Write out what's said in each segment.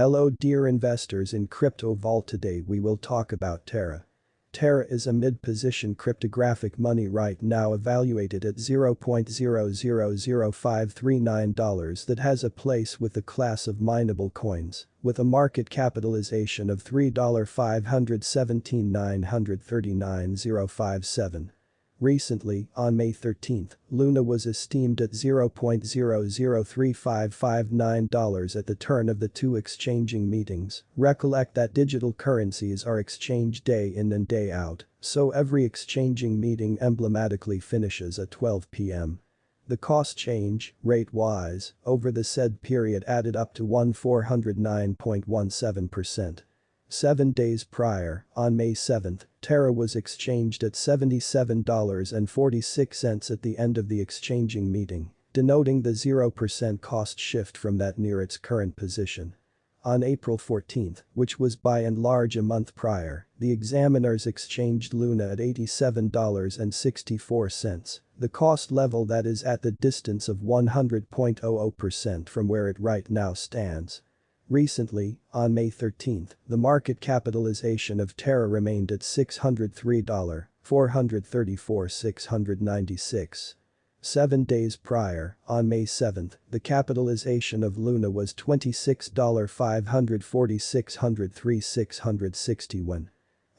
Hello dear investors in Crypto Vault. Today we will talk about Terra. Terra is a mid-position cryptographic money right now evaluated at $0.000539 that has a place with the class of mineable coins, with a market capitalization of $3,517,939,057. Recently, on May 13, Luna was esteemed at $0.003559 at the turn of the two exchanging meetings. Recollect that digital currencies are exchanged day in and day out, so every exchanging meeting emblematically finishes at 12 p.m. The cost change, rate-wise, over the said period added up to 409.17%. 7 days prior, on May 7, Terra was exchanged at $77.46 at the end of the exchanging meeting, denoting the 0% cost shift from that near its current position. On April 14, which was by and large a month prior, the examiners exchanged Luna at $87.64, the cost level that is at the distance of 100.00% from where it right now stands. Recently, on May 13, the market capitalization of Terra remained at $603,434,696. 7 days prior, on May 7, the capitalization of Luna was $26,546,661.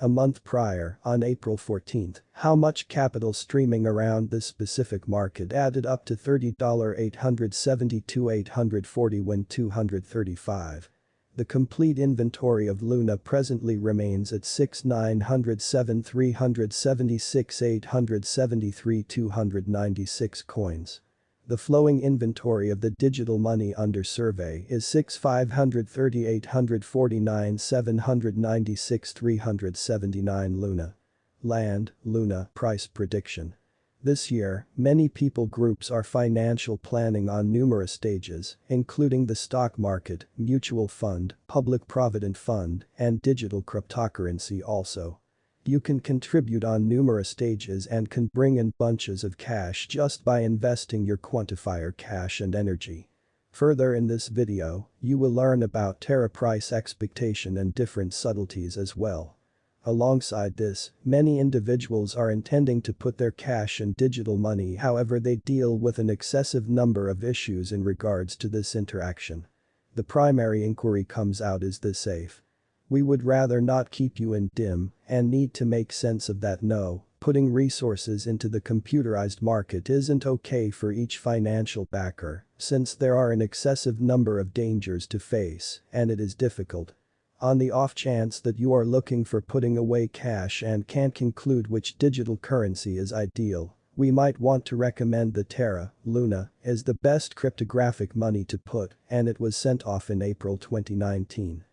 A month prior, on April 14, how much capital streaming around this specific market added up to $30,872,840,235. The complete inventory of Luna presently remains at $6,907,376,873,296 coins. The flowing inventory of the digital money under survey is $6,538,796,379 Luna. Land, Luna price prediction. This year, many people groups are financial planning on numerous stages, including the stock market, mutual fund, public provident fund, and digital cryptocurrency also. You can contribute on numerous stages and can bring in bunches of cash just by investing your quantifier cash and energy. Further in this video, you will learn about Terra price expectation and different subtleties as well. Alongside this, many individuals are intending to put their cash in digital money, however they deal with an excessive number of issues in regards to this interaction. The primary inquiry comes out: is this safe? We would rather not keep you in dim and need to make sense of that. No, putting resources into the computerized market isn't okay for each financial backer, since there are an excessive number of dangers to face and it is difficult. On the off chance that you are looking for putting away cash and can't conclude which digital currency is ideal, we might want to recommend the Terra Luna as the best cryptographic money to put, and it was sent off in April 2019.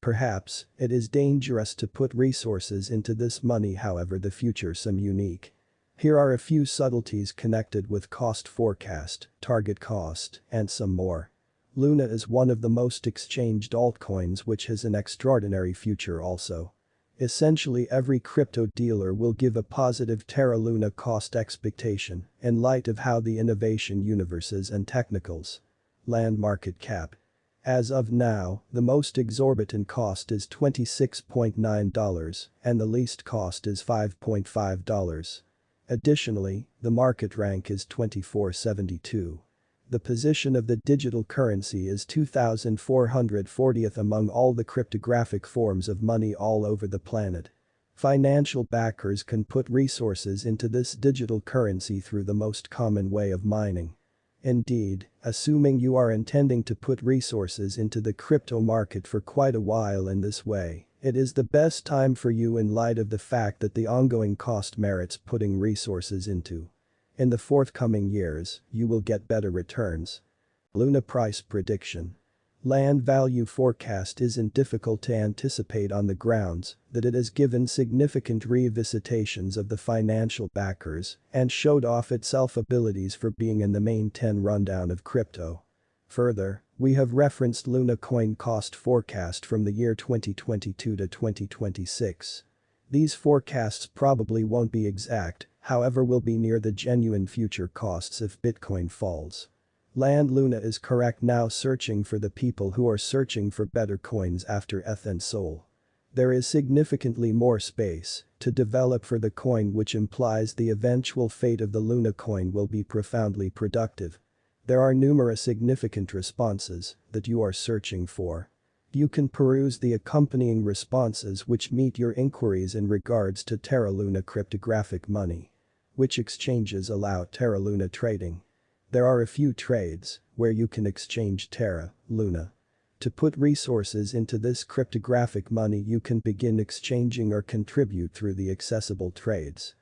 Perhaps, it is dangerous to put resources into this money, however the future some unique. Here are a few subtleties connected with cost forecast, target cost, and some more. Luna is one of the most exchanged altcoins, which has an extraordinary future also. Essentially every crypto dealer will give a positive Terra Luna cost expectation in light of how the innovation universes and technicals. Land market cap. As of now, the most exorbitant cost is $26.9 and the least cost is $5.5. Additionally, the market rank is 2472. The position of the digital currency is 2440th among all the cryptographic forms of money all over the planet. Financial backers can put resources into this digital currency through the most common way of mining. Indeed, assuming you are intending to put resources into the crypto market for quite a while in this way, it is the best time for you in light of the fact that the ongoing cost merits putting resources into. In the forthcoming years, you will get better returns. Luna price prediction. Land value forecast isn't difficult to anticipate on the grounds that it has given significant revisitations of the financial backers and showed off itself abilities for being in the main 10 rundown of crypto. Further, we have referenced Luna coin cost forecast from the year 2022 to 2026. These forecasts probably won't be exact, however will be near the genuine future costs if Bitcoin falls. Land Luna is correct now searching for the people who are searching for better coins after ETH and Sol. There is significantly more space to develop for the coin, which implies the eventual fate of the Luna coin will be profoundly productive. There are numerous significant responses that you are searching for. You can peruse the accompanying responses which meet your inquiries in regards to Terra Luna cryptographic money. Which exchanges allow Terra Luna trading? There are a few trades where you can exchange Terra Luna. To put resources into this cryptographic money, you can begin exchanging or contribute through the accessible trades.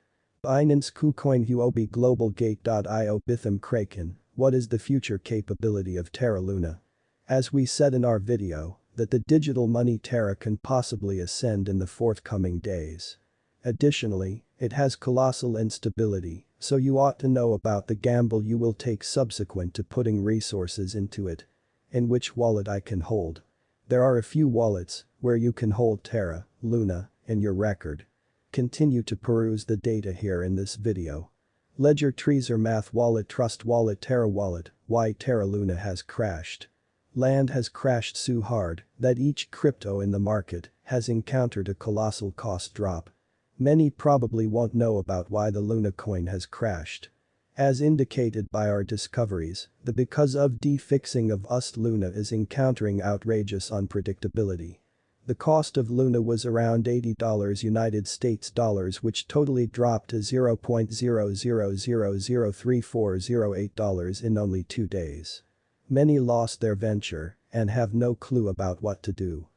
Binance KuCoin Huobi Global Gate.io Bitham Kraken. What is the future capability of Terra Luna? As we said in our video, that the digital money Terra can possibly ascend in the forthcoming days. Additionally, it has colossal instability, so you ought to know about the gamble you will take subsequent to putting resources into it. In which wallet I can hold? There are a few wallets where you can hold Terra Luna in your record. Continue to peruse the data here in this video. Ledger Trezor Math Wallet Trust Wallet Terra Wallet. Why Terra Luna has crashed. Land has crashed so hard that each crypto in the market has encountered a colossal cost drop. Many probably won't know about why the Luna coin has crashed. As indicated by our discoveries, the because of de-fixing of UST Luna is encountering outrageous unpredictability. The cost of Luna was around $80 United States dollars, which totally dropped to $0.00003408 in only 2 days. Many lost their venture and have no clue about what to do.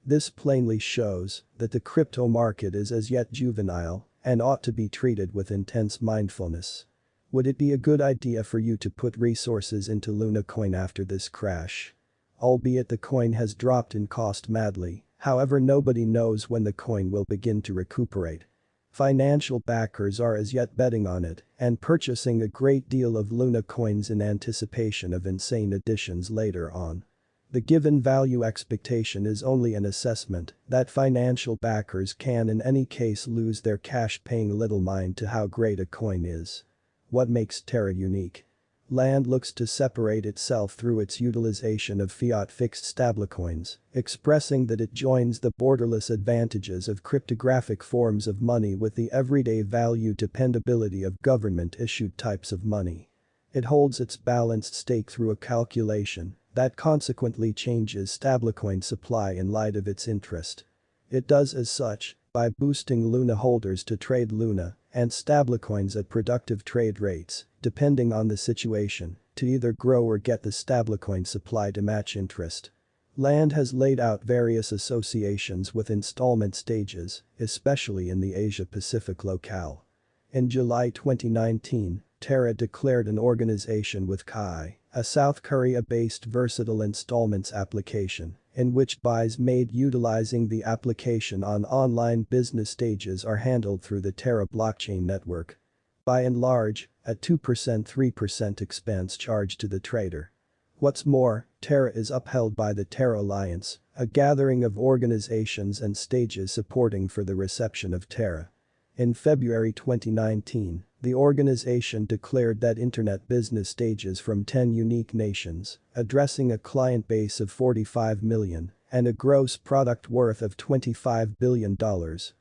This plainly shows that the crypto market is as yet juvenile and ought to be treated with intense mindfulness. Would it be a good idea for you to put resources into Luna coin after this crash? Albeit the coin has dropped in cost madly, however nobody knows when the coin will begin to recuperate. Financial backers are as yet betting on it and purchasing a great deal of Luna coins in anticipation of insane additions later on. The given value expectation is only an assessment that financial backers can in any case lose their cash, paying little mind to how great a coin is. What makes Terra unique? Land looks to separate itself through its utilization of fiat fixed stablecoins, expressing that it joins the borderless advantages of cryptographic forms of money with the everyday value dependability of government-issued types of money. It holds its balanced stake through a calculation that consequently changes stablecoin supply in light of its interest. It does as such by boosting Luna holders to trade Luna and stablecoins at productive trade rates, depending on the situation, to either grow or get the stablecoin supply to match interest. Land has laid out various associations with installment stages, especially in the Asia-Pacific locale. In July 2019, Terra declared an organization with Kai, a South Korea-based versatile installments application, in which buys made utilizing the application on online business stages are handled through the Terra blockchain network. By and large, a 2%-3% expense charged to the trader. What's more, Terra is upheld by the Terra Alliance, a gathering of organizations and stages supporting for the reception of Terra. In February 2019, the organization declared that internet business stages from 10 unique nations, addressing a client base of 45 million and a gross product worth of $25 billion,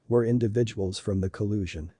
were individuals from the collusion.